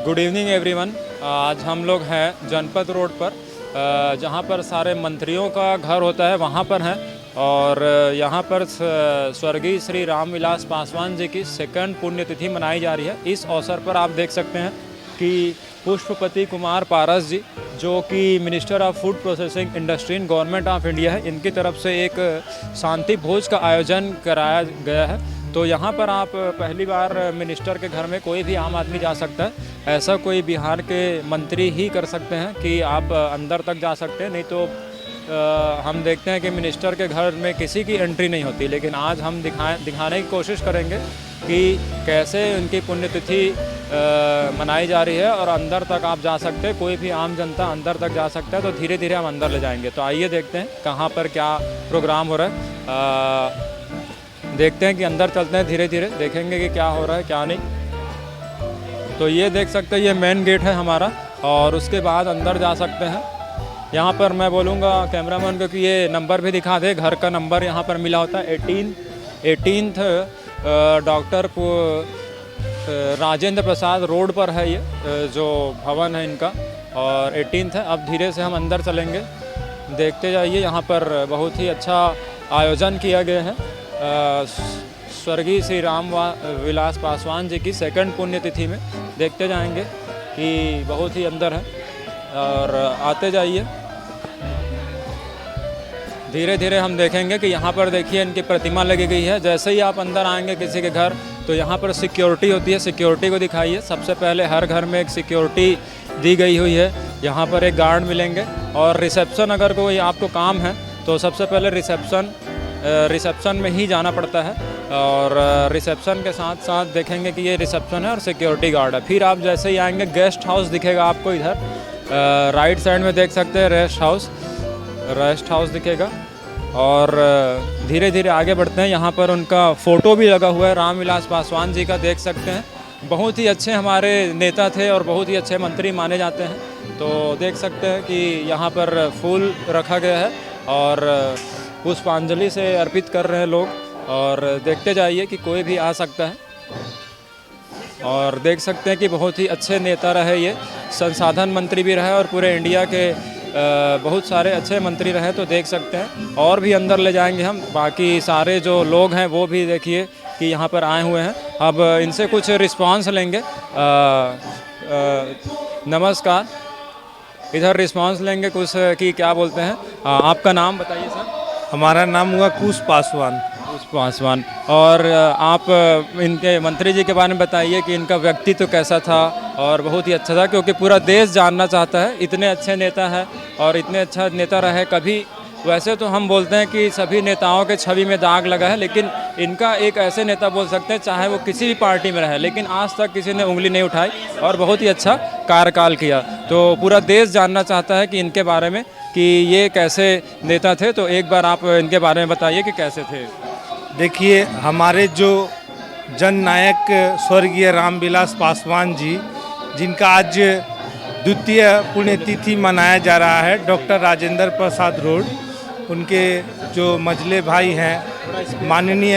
Good evening everyone. आज हम लोग हैं जनपद रोड पर, जहां पर सारे मंत्रियों का घर होता है, वहां पर हैं। और यहां पर स्वर्गीय श्री रामविलास पासवान जी की सेकंड पुण्यतिथि मनाई जा रही है। इस अवसर पर आप देख सकते हैं कि पुष्पपति कुमार पारस जी, जो कि minister of food processing industry in government of India है, इनकी तरफ से एक शांति भोज का आयोजन कराया गया है। तो यहाँ पर आप पहली बार मिनिस्टर के घर में कोई भी आम आदमी जा सकता है। ऐसा कोई बिहार के मंत्री ही कर सकते हैं कि आप अंदर तक जा सकते हैं, नहीं तो हम देखते हैं कि मिनिस्टर के घर में किसी की एंट्री नहीं होती। लेकिन आज हम दिखाने की कोशिश करेंगे कि कैसे उनकी पुण्यतिथि मनाई जा रही है और अंदर तक आप जा सकते हैं, कोई भी आम जनता अंदर तक जा सकता है। तो धीरे धीरे हम अंदर ले जाएंगे। तो आइए देखते हैं कहाँ पर क्या प्रोग्राम हो रहा है। देखते हैं कि अंदर चलते हैं, धीरे धीरे देखेंगे कि क्या हो रहा है क्या नहीं। तो ये देख सकते हैं, ये मेन गेट है हमारा, और उसके बाद अंदर जा सकते हैं। यहाँ पर मैं बोलूँगा कैमरामैन को कि ये नंबर भी दिखा दे। घर का नंबर यहाँ पर मिला होता है 18th doctor Rajendra Prasad road पर है ये जो भवन है इनका, और 18th है। अब धीरे से हम अंदर चलेंगे, देखते जाइए। यहाँ पर बहुत ही अच्छा आयोजन किया गया है स्वर्गीय श्री रामविलास पासवान जी की सेकंड पुण्यतिथि में। देखते जाएंगे कि बहुत ही अंदर है, और आते जाइए। धीरे धीरे हम देखेंगे कि यहाँ पर देखिए इनकी प्रतिमा लगी गई है। जैसे ही आप अंदर आएंगे किसी के घर, तो यहाँ पर सिक्योरिटी होती है। सिक्योरिटी को दिखाइए। सबसे पहले हर घर में एक सिक्योरिटी दी गई हुई है। यहाँ पर एक गार्ड मिलेंगे, और रिसेप्शन अगर कोई आपको काम है तो सबसे पहले रिसेप्शन में ही जाना पड़ता है। और रिसेप्शन के साथ साथ देखेंगे कि ये रिसेप्शन है और सिक्योरिटी गार्ड है। फिर आप जैसे ही आएंगे, गेस्ट हाउस दिखेगा आपको इधर राइट साइड में, देख सकते हैं रेस्ट हाउस दिखेगा। और धीरे धीरे आगे बढ़ते हैं। यहाँ पर उनका फ़ोटो भी लगा हुआ है रामविलास पासवान जी का, देख सकते हैं। बहुत ही अच्छे हमारे नेता थे और बहुत ही अच्छे मंत्री माने जाते हैं। तो देख सकते हैं कि यहाँ पर फूल रखा गया है और पुष्पांजलि से अर्पित कर रहे हैं लोग। और देखते जाइए कि कोई भी आ सकता है। और देख सकते हैं कि बहुत ही अच्छे नेता रहे ये, संसाधन मंत्री भी रहे और पूरे इंडिया के बहुत सारे अच्छे मंत्री रहे। तो देख सकते हैं, और भी अंदर ले जाएंगे हम। बाकी सारे जो लोग हैं वो भी देखिए कि यहाँ पर आए हुए हैं। अब इनसे कुछ रिस्पांस लेंगे। नमस्कार, इधर रिस्पांस लेंगे कुछ कि क्या बोलते हैं। आपका नाम बताइए सर। हमारा नाम हुआ कुश पासवान। और आप इनके मंत्री जी के बारे में बताइए कि इनका व्यक्तित्व कैसा था। और बहुत ही अच्छा था, क्योंकि पूरा देश जानना चाहता है। इतने अच्छे नेता हैं और इतने अच्छा नेता रहे कभी। वैसे तो हम बोलते हैं कि सभी नेताओं के छवि में दाग लगा है, लेकिन इनका एक ऐसे नेता बोल सकते हैं, चाहे वो किसी भी पार्टी में रहे, लेकिन आज तक किसी ने उंगली नहीं उठाई और बहुत ही अच्छा कार्यकाल किया। तो पूरा देश जानना चाहता है कि इनके बारे में कि ये कैसे नेता थे। तो एक बार आप इनके बारे में बताइए कि कैसे थे। देखिए, हमारे जो जननायक स्वर्गीय रामविलास पासवान जी, जिनका आज द्वितीय पुण्यतिथि मनाया जा रहा है, डॉक्टर राजेंद्र प्रसाद रोड, उनके जो मझले भाई हैं माननीय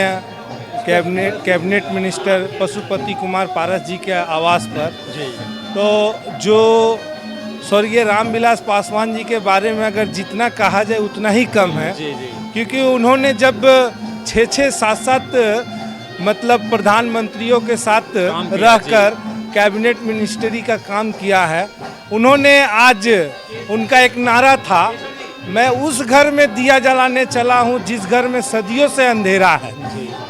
कैबिनेट मिनिस्टर पशुपति कुमार पारस जी के आवास पर। तो जो स्वर्गीय रामविलास पासवान जी के बारे में अगर जितना कहा जाए उतना ही कम है। क्योंकि उन्होंने जब 6-7 मतलब प्रधानमंत्रियों के साथ रहकर कैबिनेट मिनिस्ट्री का काम किया है। उन्होंने आज, उनका एक नारा था, मैं उस घर में दिया जलाने चला हूं जिस घर में सदियों से अंधेरा है।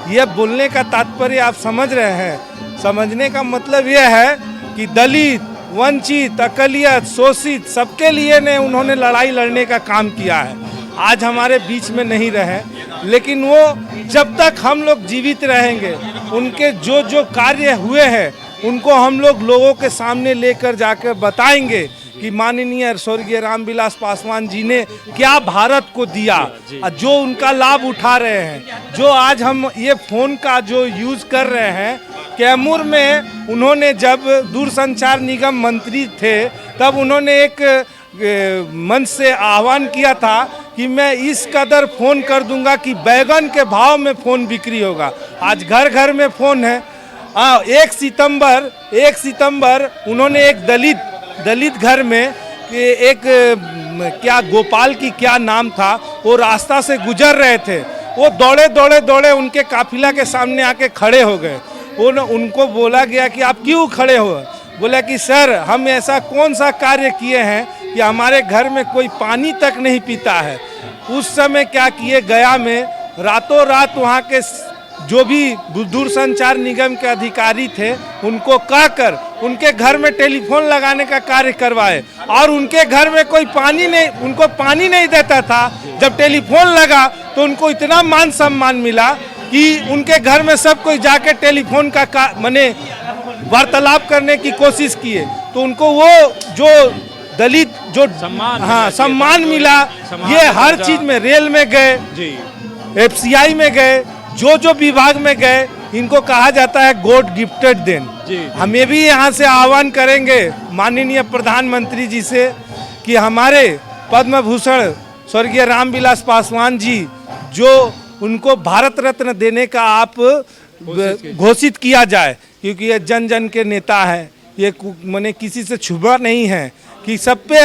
यह बोलने का तात्पर्य आप समझ रहे हैं। समझने का मतलब यह है कि दलित, वंचित, अकलियत, शोषित सबके लिए ने उन्होंने लड़ाई लड़ने का काम किया है। आज हमारे बीच में नहीं रहे, लेकिन वो जब तक हम लोग जीवित रहेंगे, उनके जो जो कार्य हुए हैं उनको हम लोगों के सामने लेकर जाकर बताएंगे कि माननीय स्वर्गीय रामविलास पासवान जी ने क्या भारत को दिया, जो उनका लाभ उठा रहे हैं। जो आज हम ये फ़ोन का जो यूज़ कर रहे हैं, कैमूर में उन्होंने जब दूरसंचार निगम मंत्री थे, तब उन्होंने एक मंच से आह्वान किया था कि मैं इस कदर फ़ोन कर दूंगा कि बैगन के भाव में फ़ोन बिक्री होगा। आज घर घर में फ़ोन है। हाँ, 1 सितंबर उन्होंने एक दलित घर में एक क्या गोपाल की क्या नाम था, वो रास्ता से गुजर रहे थे, वो दौड़े उनके काफिला के सामने आके खड़े हो गए। उनको बोला गया कि आप क्यों खड़े हो? बोला कि सर, हम ऐसा कौन सा कार्य किए हैं कि हमारे घर में कोई पानी तक नहीं पीता है। उस समय क्या किए, गया में रातों रात वहाँ के जो भी दूरसंचार निगम के अधिकारी थे उनको कहकर उनके घर में टेलीफोन लगाने का कार्य करवाए, और उनके घर में कोई उनको पानी नहीं देता था। जब टेलीफोन लगा तो उनको इतना मान सम्मान मिला कि उनके घर में सब कोई जाके टेलीफोन का माने वार्तालाप करने की कोशिश किए, तो उनको वो जो दलित जो सम्मान, हाँ, सम्मान मिला। ये हर चीज में, रेल में गए जी, FCI में गए, जो विभाग में गए, इनको कहा जाता है गॉड गिफ्टेड देन। हमें भी यहाँ से आह्वान करेंगे माननीय प्रधानमंत्री जी से कि हमारे पद्म भूषण स्वर्गीय रामविलास पासवान जी, जो उनको भारत रत्न देने का आप घोषित किया जाए, क्योंकि ये जन जन के नेता है। ये माने किसी से छुपा नहीं है कि सब पे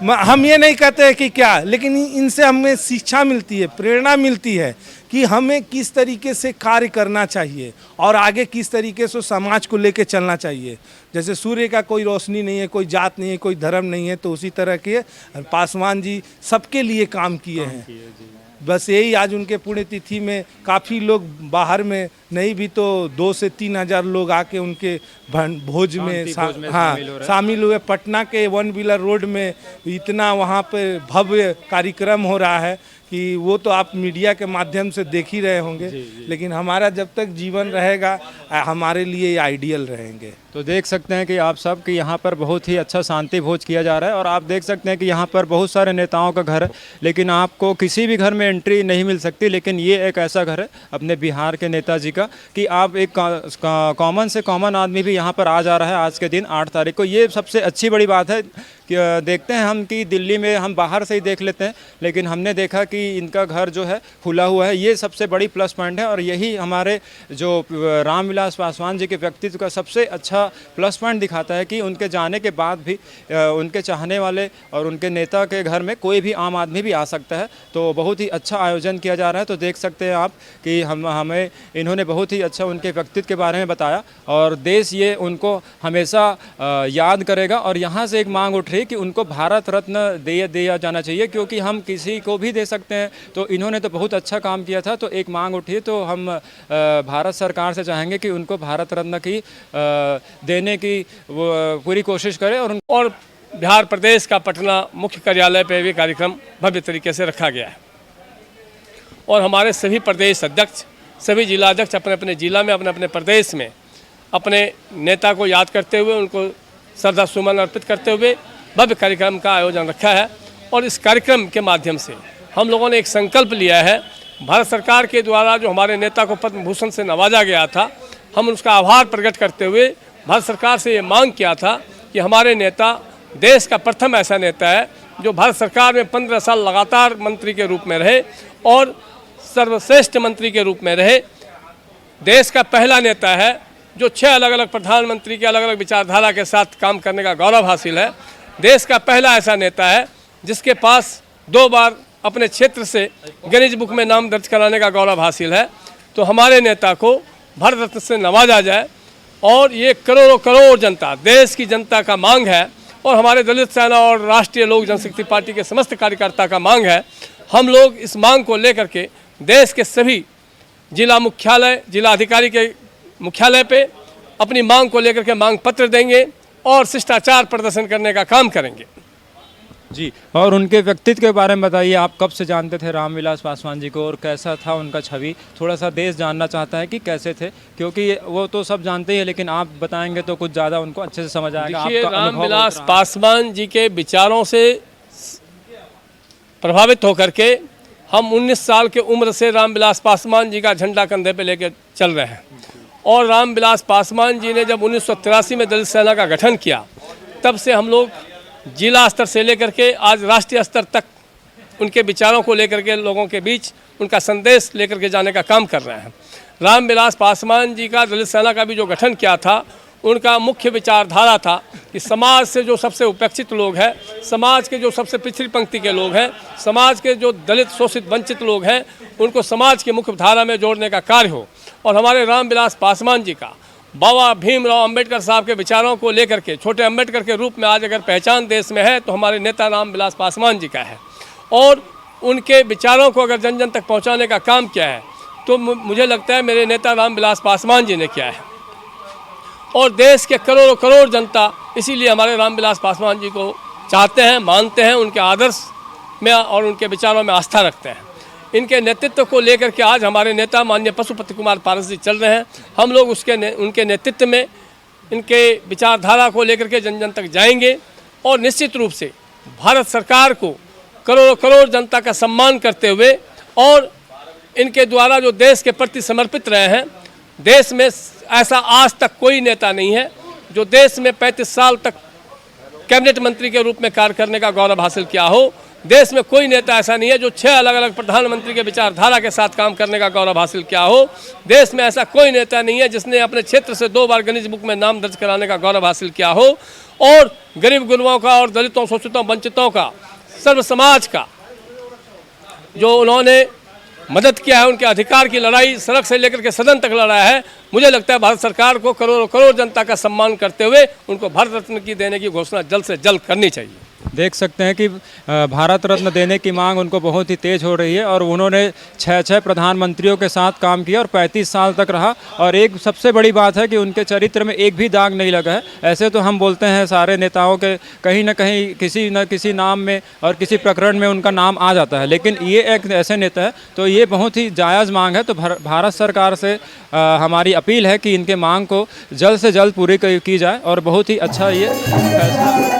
हम ये नहीं कहते कि क्या, लेकिन इनसे हमें शिक्षा मिलती है, प्रेरणा मिलती है कि हमें किस तरीके से कार्य करना चाहिए और आगे किस तरीके से समाज को लेके चलना चाहिए। जैसे सूर्य का कोई रोशनी नहीं है, कोई जात नहीं है, कोई धर्म नहीं है, तो उसी तरह के पासवान जी सबके लिए काम किए हैं। बस यही आज उनके पुण्यतिथि में काफ़ी लोग बाहर में नहीं भी तो 2 से 3 हज़ार लोग आके उनके भोज में शामिल हुए। पटना के 1 व्हीलर रोड में इतना वहाँ पे भव्य कार्यक्रम हो रहा है कि वो तो आप मीडिया के माध्यम से देख ही रहे होंगे। लेकिन हमारा जब तक जीवन रहेगा हमारे लिए ये आइडियल रहेंगे। तो देख सकते हैं कि आप सब कि यहाँ पर बहुत ही अच्छा शांति भोज किया जा रहा है, और आप देख सकते हैं कि यहाँ पर बहुत सारे नेताओं का घर है, लेकिन आपको किसी भी घर में एंट्री नहीं मिल सकती। लेकिन ये एक ऐसा घर है अपने बिहार के नेताजी का कि आप एक कॉमन से कॉमन आदमी भी यहाँ पर आ जा रहा है आज के दिन 8 तारीख को। ये सबसे अच्छी बड़ी बात है कि देखते हैं हम कि दिल्ली में हम बाहर से ही देख लेते हैं, लेकिन हमने देखा कि इनका घर जो है खुला हुआ है। ये सबसे बड़ी प्लस पॉइंट है, और यही हमारे जो रामविलास पासवान जी के व्यक्तित्व का सबसे अच्छा प्लस पॉइंट दिखाता है कि उनके जाने के बाद भी उनके चाहने वाले और उनके नेता के घर में कोई भी आम आदमी भी आ सकता है। तो बहुत ही अच्छा आयोजन किया जा रहा है। तो देख सकते हैं आप कि हमें इन्होंने बहुत ही अच्छा उनके व्यक्तित्व के बारे में बताया, और देश ये उनको हमेशा याद करेगा। और यहाँ से एक मांग उठ रही कि उनको भारत रत्न दिया जाना चाहिए, क्योंकि हम किसी को भी दे सकते हैं। तो इन्होंने तो बहुत अच्छा काम किया था, तो एक मांग उठी, तो हम भारत सरकार से चाहेंगे कि उनको भारत रत्न की देने की वो पूरी कोशिश करें। और बिहार प्रदेश का पटना मुख्य कार्यालय पे भी कार्यक्रम भव्य तरीके से रखा गया है, और हमारे सभी प्रदेश अध्यक्ष, सभी जिला अध्यक्ष अपने अपने जिला में, अपने अपने प्रदेश में अपने नेता को याद करते हुए, उनको श्रद्धा सुमन अर्पित करते हुए भव्य कार्यक्रम का आयोजन रखा है। और इस कार्यक्रम के माध्यम से हम लोगों ने एक संकल्प लिया है, भारत सरकार के द्वारा जो हमारे नेता को पद्म भूषण से नवाजा गया था, हम उसका आभार प्रकट करते हुए भारत सरकार से ये मांग किया था कि हमारे नेता देश का प्रथम ऐसा नेता है जो भारत सरकार में 15 साल लगातार मंत्री के रूप में रहे और सर्वश्रेष्ठ मंत्री के रूप में रहे। देश का पहला नेता है जो 6 अलग अलग प्रधानमंत्री के अलग अलग विचारधारा के साथ काम करने का गौरव हासिल है। देश का पहला ऐसा नेता है जिसके पास 2 बार अपने क्षेत्र से गिनीज बुक में नाम दर्ज कराने का गौरव हासिल है। तो हमारे नेता को भारत रत्न से नवाजा जाए, और ये करोड़ों करोड़ जनता, देश की जनता का मांग है, और हमारे दलित सेना और राष्ट्रीय लोक जनशक्ति पार्टी के समस्त कार्यकर्ता का मांग है। हम लोग इस मांग को लेकर के देश के सभी जिला मुख्यालय, जिला अधिकारी के मुख्यालय पे अपनी मांग को लेकर के मांग पत्र देंगे और शिष्टाचार प्रदर्शन करने का काम करेंगे। जी, और उनके व्यक्तित्व के बारे में बताइए, आप कब से जानते थे रामविलास पासवान जी को, और कैसा था उनका छवि? थोड़ा सा देश जानना चाहता है कि कैसे थे, क्योंकि वो तो सब जानते ही हैं, लेकिन आप बताएंगे तो कुछ ज़्यादा उनको अच्छे से समझ आएगा। देखिए, रामविलास पासवान जी के विचारों से प्रभावित होकर के हम 19 साल के उम्र से रामविलास पासवान जी का झंडा कंधे पे लेकर चल रहे हैं। और रामविलास पासवान जी ने जब 1983 में दलित सेना का गठन किया, तब से हम लोग जिला स्तर से लेकर के आज राष्ट्रीय स्तर तक उनके विचारों को लेकर के लोगों के बीच उनका संदेश लेकर के जाने का काम कर रहे हैं। रामविलास पासवान जी का दलित सेना का भी जो गठन किया था, उनका मुख्य विचारधारा था कि समाज से जो सबसे उपेक्षित लोग हैं, समाज के जो सबसे पिछड़ी पंक्ति के लोग हैं, समाज के जो दलित शोषित वंचित लोग हैं, उनको समाज की मुख्य धारा में जोड़ने का कार्य हो। और हमारे रामविलास पासवान जी का बाबा भीमराव अंबेडकर साहब के विचारों को लेकर के, छोटे अंबेडकर के रूप में आज अगर पहचान देश में है तो हमारे नेता रामविलास पासवान जी का है। और उनके विचारों को अगर जन जन तक पहुंचाने का काम किया है तो मुझे लगता है मेरे नेता रामविलास पासवान जी ने किया है। और देश के करोड़ों करोड़ जनता इसीलिए हमारे रामविलास पासवान जी को चाहते हैं, मानते हैं, उनके आदर्श में और उनके विचारों में आस्था रखते हैं। इनके नेतृत्व को लेकर के आज हमारे नेता माननीय पशुपति कुमार पारस जी चल रहे हैं। हम लोग उनके नेतृत्व में इनके विचारधारा को लेकर के जन जन तक जाएंगे और निश्चित रूप से भारत सरकार को करोड़ों करोड़ जनता का सम्मान करते हुए और इनके द्वारा जो देश के प्रति समर्पित रहे हैं, देश में ऐसा आज तक कोई नेता नहीं है जो देश में 35 साल तक कैबिनेट मंत्री के रूप में कार्य करने का गौरव हासिल किया हो। देश में कोई नेता ऐसा नहीं है जो 6 अलग अलग प्रधानमंत्री के विचारधारा के साथ काम करने का गौरव हासिल किया हो। देश में ऐसा कोई नेता नहीं है जिसने अपने क्षेत्र से 2 बार गिनीज बुक में नाम दर्ज कराने का गौरव हासिल किया हो। और गरीब गुरबाओं का और दलितों, शोषितों, वंचितों का, सर्व समाज का जो उन्होंने मदद किया है, उनके अधिकार की लड़ाई सड़क से लेकर के सदन तक लड़ा है। मुझे लगता है भारत सरकार को करोड़ों करोड़ जनता का सम्मान करते हुए उनको भारत रत्न की देने की घोषणा जल्द से जल्द करनी चाहिए। देख सकते हैं कि भारत रत्न देने की मांग उनको बहुत ही तेज हो रही है और उन्होंने 6 प्रधानमंत्रियों के साथ काम किया और 35 साल तक रहा। और एक सबसे बड़ी बात है कि उनके चरित्र में एक भी दाग नहीं लगा है। ऐसे तो हम बोलते हैं सारे नेताओं के कहीं ना कहीं किसी न किसी नाम में और किसी प्रकरण में उनका नाम आ जाता है, लेकिन ये एक ऐसे नेता है तो ये बहुत ही जायज़ मांग है। तो भारत सरकार से हमारी अपील है कि इनके मांग को जल्द से जल्द पूरी की जाए और बहुत ही अच्छा ये फैसला।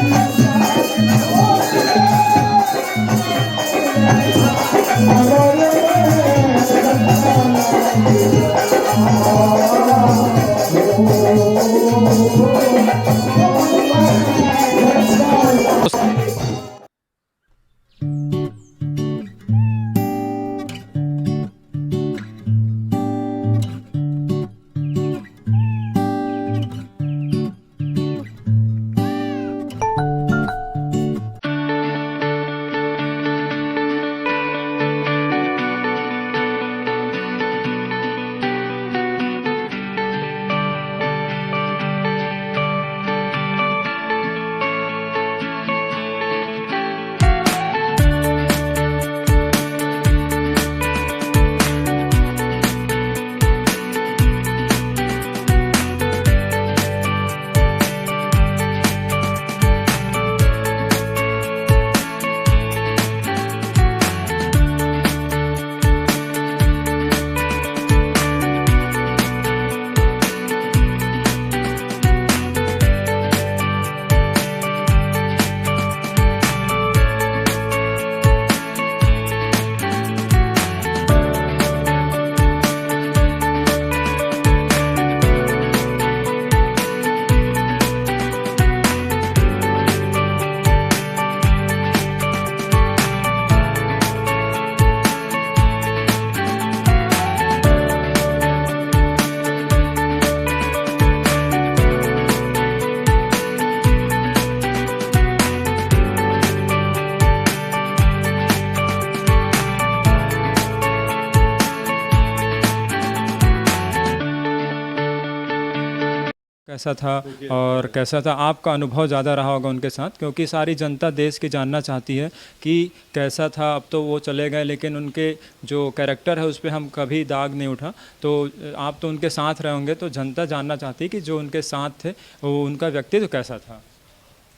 कैसा था और कैसा था आपका अनुभव ज़्यादा रहा होगा उनके साथ, क्योंकि सारी जनता देश की जानना चाहती है कि कैसा था। अब तो वो चले गए लेकिन उनके जो कैरेक्टर है उस पर हम कभी दाग नहीं उठा। तो आप तो उनके साथ रहे होंगे, तो जनता जानना चाहती है कि जो उनके साथ थे वो उनका व्यक्तित्व कैसा था।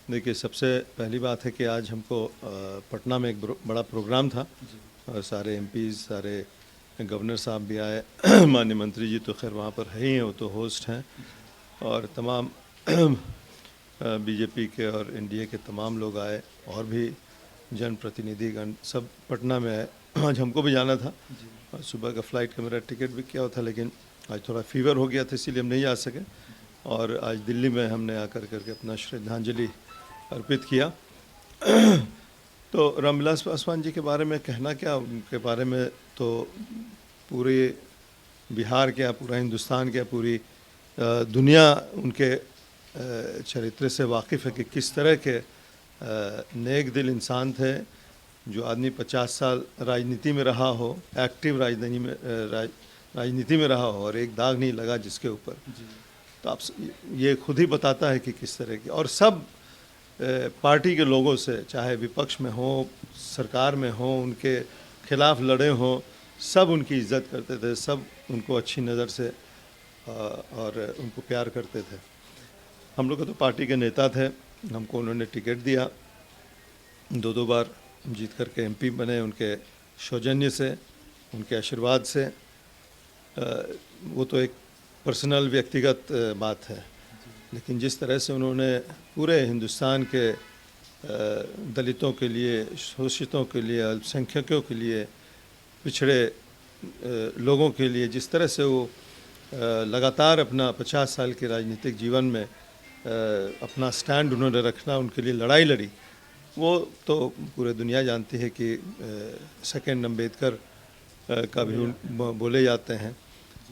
देखिए, सबसे पहली बात है कि आज हमको पटना में एक बड़ा प्रोग्राम था और सारे एमपीज़, सारे गवर्नर साहब भी आए, माननीय मंत्री जी तो खैर वहाँ पर है ही हैं, वो तो होस्ट हैं, और तमाम बीजेपी के और एनडीए के तमाम लोग आए और भी जनप्रतिनिधिगण सब पटना में आए। आज हमको भी जाना था और सुबह का फ़्लाइट का मेरा टिकट भी किया हुआ था, लेकिन आज थोड़ा फीवर हो गया था इसीलिए हम नहीं आ सके। और आज दिल्ली में हमने आकर करके अपना श्रद्धांजलि अर्पित किया। तो रामविलास पासवान जी के बारे में कहना क्या, उनके बारे में तो पूरे बिहार क्या पूरा हिंदुस्तान क्या पूरी दुनिया उनके चरित्र से वाकिफ़ है कि किस तरह के नेक दिल इंसान थे। जो आदमी 50 साल राजनीति में रहा हो, एक्टिव राजनीति में रहा हो और एक दाग नहीं लगा जिसके ऊपर, तो आप ये खुद ही बताता है कि किस तरह की। और सब पार्टी के लोगों से, चाहे विपक्ष में हो, सरकार में हो, उनके खिलाफ लड़े हों, सब उनकी इज्जत करते थे, सब उनको अच्छी नज़र से और उनको प्यार करते थे। हम लोग तो पार्टी के नेता थे, हमको उन्होंने टिकट दिया, 2 बार जीत करके एमपी बने। उनके सौजन्य से, उनके आशीर्वाद से, वो तो एक पर्सनल व्यक्तिगत बात है, लेकिन जिस तरह से उन्होंने पूरे हिंदुस्तान के दलितों के लिए, शोषितों के लिए, अल्पसंख्यकों के लिए, पिछड़े लोगों के लिए जिस तरह से वो लगातार अपना 50 साल के राजनीतिक जीवन में अपना स्टैंड उन्होंने रखना, उनके लिए लड़ाई लड़ी, वो तो पूरे दुनिया जानती है कि सेकंड अम्बेडकर का भी बोले जाते हैं।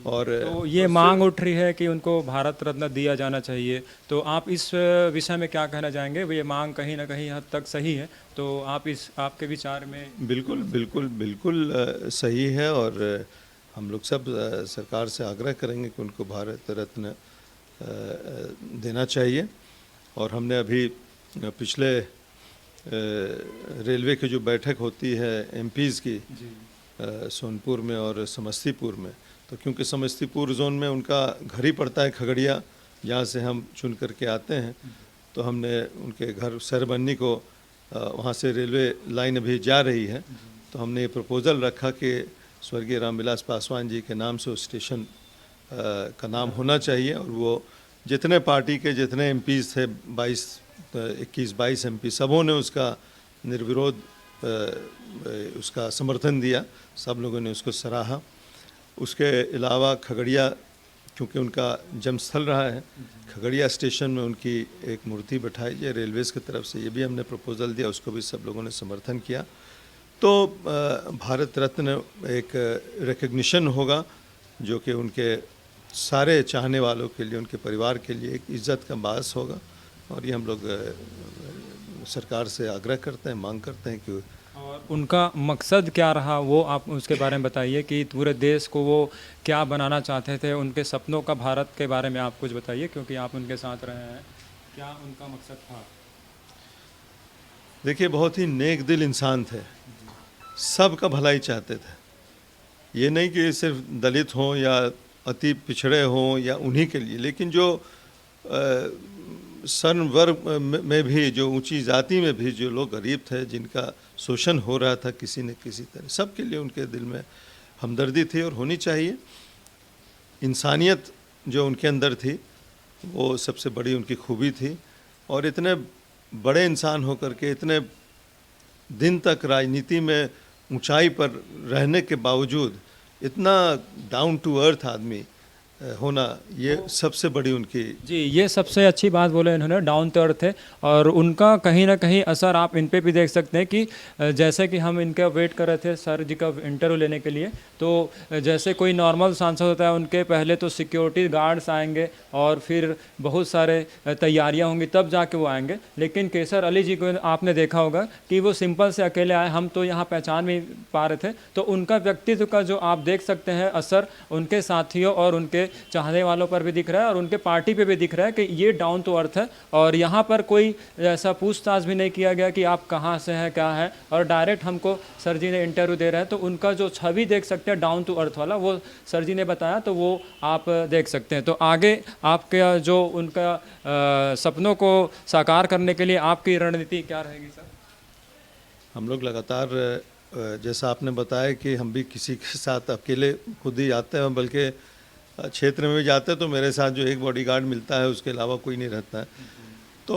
और तो ये मांग उठ रही है कि उनको भारत रत्न दिया जाना चाहिए, तो आप इस विषय में क्या कहना चाहेंगे? ये मांग कहीं ना कहीं हद तक सही है, तो आप आपके विचार में? बिल्कुल बिल्कुल बिल्कुल सही है, और हम लोग सब सरकार से आग्रह करेंगे कि उनको भारत रत्न देना चाहिए। और हमने अभी पिछले रेलवे की जो बैठक होती है एमपीज़ की सोनपुर में और समस्तीपुर में, तो क्योंकि समस्तीपुर जोन में उनका घर ही पड़ता है खगड़िया, जहाँ से हम चुन करके आते हैं, तो हमने उनके घर सरबन्नी को वहाँ से रेलवे लाइन अभी जा रही है, तो हमने ये प्रपोज़ल रखा कि स्वर्गीय रामविलास पासवान जी के नाम से उस स्टेशन का नाम होना चाहिए। और वो जितने पार्टी के जितने एमपीज़ थे, 21-22 एमपी, सबों ने उसका निर्विरोध उसका समर्थन दिया, सब लोगों ने उसको सराहा। उसके अलावा खगड़िया, क्योंकि उनका जन्मस्थल रहा है, खगड़िया स्टेशन में उनकी एक मूर्ति बैठाई जाए रेलवेज़ की तरफ से, ये भी हमने प्रपोज़ल दिया, उसको भी सब लोगों ने समर्थन किया। तो भारत रत्न एक रिकग्निशन होगा जो कि उनके सारे चाहने वालों के लिए, उनके परिवार के लिए एक इज़्ज़त का बायस होगा। और ये हम लोग सरकार से आग्रह करते हैं, मांग करते हैं कि। और उनका मकसद क्या रहा, वो आप उसके बारे में बताइए कि पूरे देश को वो क्या बनाना चाहते थे, उनके सपनों का भारत के बारे में आप कुछ बताइए, क्योंकि आप उनके साथ रहे हैं, क्या उनका मकसद था? देखिए, बहुत ही नेक दिल इंसान थे, सबका भलाई चाहते थे। ये नहीं कि सिर्फ दलित हों या अति पिछड़े हों या उन्हीं के लिए, लेकिन जो सर्ण वर्ग में भी, जो ऊंची जाति में भी जो लोग गरीब थे, जिनका शोषण हो रहा था किसी न किसी तरह, सबके लिए उनके दिल में हमदर्दी थी और होनी चाहिए। इंसानियत जो उनके अंदर थी वो सबसे बड़ी उनकी खूबी थी। और इतने बड़े इंसान होकर के इतने दिन तक राजनीति में ऊंचाई पर रहने के बावजूद इतना डाउन टू अर्थ आदमी होना, ये सबसे बड़ी उनकी। जी, ये सबसे अच्छी बात बोले इन्होंने, डाउन टू अर्थ थे। और उनका कहीं ना कहीं असर आप इन पे भी देख सकते हैं कि जैसे कि हम इनका वेट कर रहे थे सर जी का इंटरव्यू लेने के लिए, तो जैसे कोई नॉर्मल सांसद होता है, उनके पहले तो सिक्योरिटी गार्ड्स आएंगे और फिर बहुत सारे तैयारियां होंगी, तब जाके वो आएंगे। लेकिन केसर अली जी को आपने देखा होगा कि वो सिंपल से अकेले आए, हम तो यहाँ पहचान नहीं पा रहे थे। तो उनका व्यक्तित्व का जो आप देख सकते हैं असर उनके साथियों और उनके चाहने वालों पर भी दिख रहा है और उनके पार्टी पे भी दिख रहा है कि ये डाउन टू अर्थ है। और यहाँ पर कोई ऐसा पूछताछ भी नहीं किया गया कि आप कहाँ से हैं, क्या है, और डायरेक्ट हमको सर जी ने इंटरव्यू दे रहे हैं। तो उनका जो छवि देख सकते हैं डाउन टू अर्थ वाला, वो सर जी ने बताया, तो वो आप देख सकते हैं। तो आगे आपके जो उनका सपनों को साकार करने के लिए आपकी रणनीति क्या रहेगी सर? हम लोग लगातार, जैसा आपने बताया कि हम भी किसी के साथ अकेले खुद ही आते हैं, बल्कि क्षेत्र में भी जाते हैं तो मेरे साथ जो एक बॉडीगार्ड मिलता है उसके अलावा कोई नहीं रहता है। तो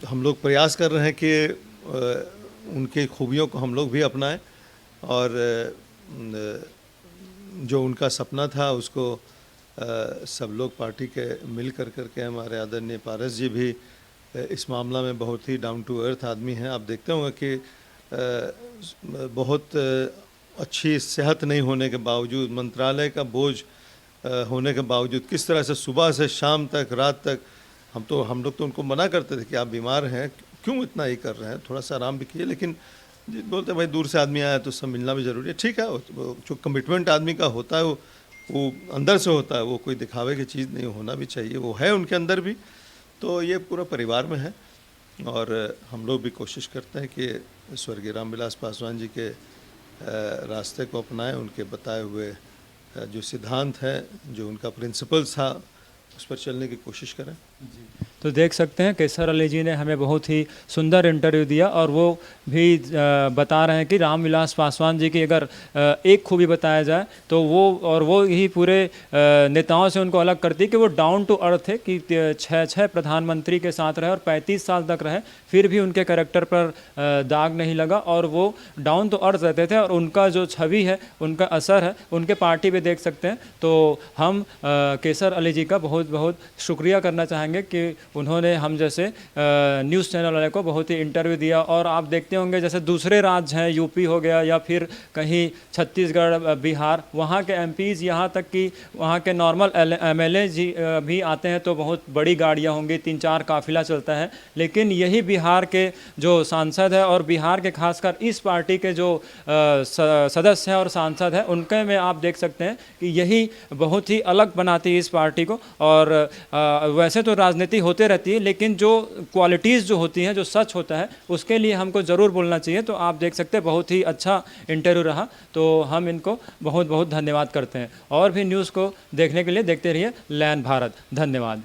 हम लोग प्रयास कर रहे हैं कि उनकी खूबियों को हम लोग भी अपनाएं और जो उनका सपना था उसको सब लोग पार्टी के मिल कर के, हमारे आदरणीय पारस जी भी इस मामला में बहुत ही डाउन टू अर्थ आदमी हैं। आप देखते होंगे कि बहुत अच्छी सेहत नहीं होने के बावजूद, मंत्रालय का बोझ होने के बावजूद किस तरह से सुबह से शाम तक, रात तक, हम लोग तो उनको मना करते थे कि आप बीमार हैं, क्यों इतना ही कर रहे हैं, थोड़ा सा आराम भी कीजिए। लेकिन बोलते भाई दूर से आदमी आया तो सब मिलना भी ज़रूरी है। ठीक है, वो जो कमिटमेंट आदमी का होता है वो अंदर से होता है, वो कोई दिखावे की चीज़ नहीं, होना भी चाहिए, वो है उनके अंदर भी। तो ये पूरा परिवार में है और हम लोग भी कोशिश करते हैं कि स्वर्गीय रामविलास पासवान जी के रास्ते को अपनाएं, उनके बताए हुए जो सिद्धांत हैं, जो उनका प्रिंसिपल्स था, उस पर चलने की कोशिश करें। तो देख सकते हैं केसर अली जी ने हमें बहुत ही सुंदर इंटरव्यू दिया और वो भी बता रहे हैं कि रामविलास पासवान जी की अगर एक खूबी बताया जाए तो वो ही पूरे नेताओं से उनको अलग करती है कि वो डाउन टू अर्थ है, कि छः प्रधानमंत्री के साथ रहे और 35 साल तक रहे, फिर भी उनके कैरेक्टर पर दाग नहीं लगा और वो डाउन टू अर्थ रहते थे और उनका जो छवि है, उनका असर है, उनके पार्टी पे देख सकते हैं। तो हम केसर अली जी का बहुत बहुत शुक्रिया करना चाहेंगे कि उन्होंने हम जैसे न्यूज़ चैनल वाले को बहुत ही इंटरव्यू दिया। और आप देखते होंगे जैसे दूसरे राज्य हैं, यूपी हो गया या फिर कहीं छत्तीसगढ़, बिहार, वहाँ के एमपीज़, यहाँ तक कि वहाँ के नॉर्मल एमएलए जी भी आते हैं तो बहुत बड़ी गाड़ियाँ होंगी, 3-4 काफिला चलता है। लेकिन यही बिहार के जो सांसद है और बिहार के खासकर इस पार्टी के जो सदस्य हैं और सांसद हैं, उनके में आप देख सकते हैं कि यही बहुत ही अलग बनाती है इस पार्टी को। और वैसे तो राजनीति होते रहती है, लेकिन जो क्वालिटीज़ जो होती हैं, जो सच होता है, उसके लिए हमको ज़रूर बोलना चाहिए। तो आप देख सकते हैं बहुत ही अच्छा इंटरव्यू रहा, तो हम इनको बहुत बहुत धन्यवाद करते हैं। और भी न्यूज़ को देखने के लिए देखते रहिए लैन भारत। धन्यवाद।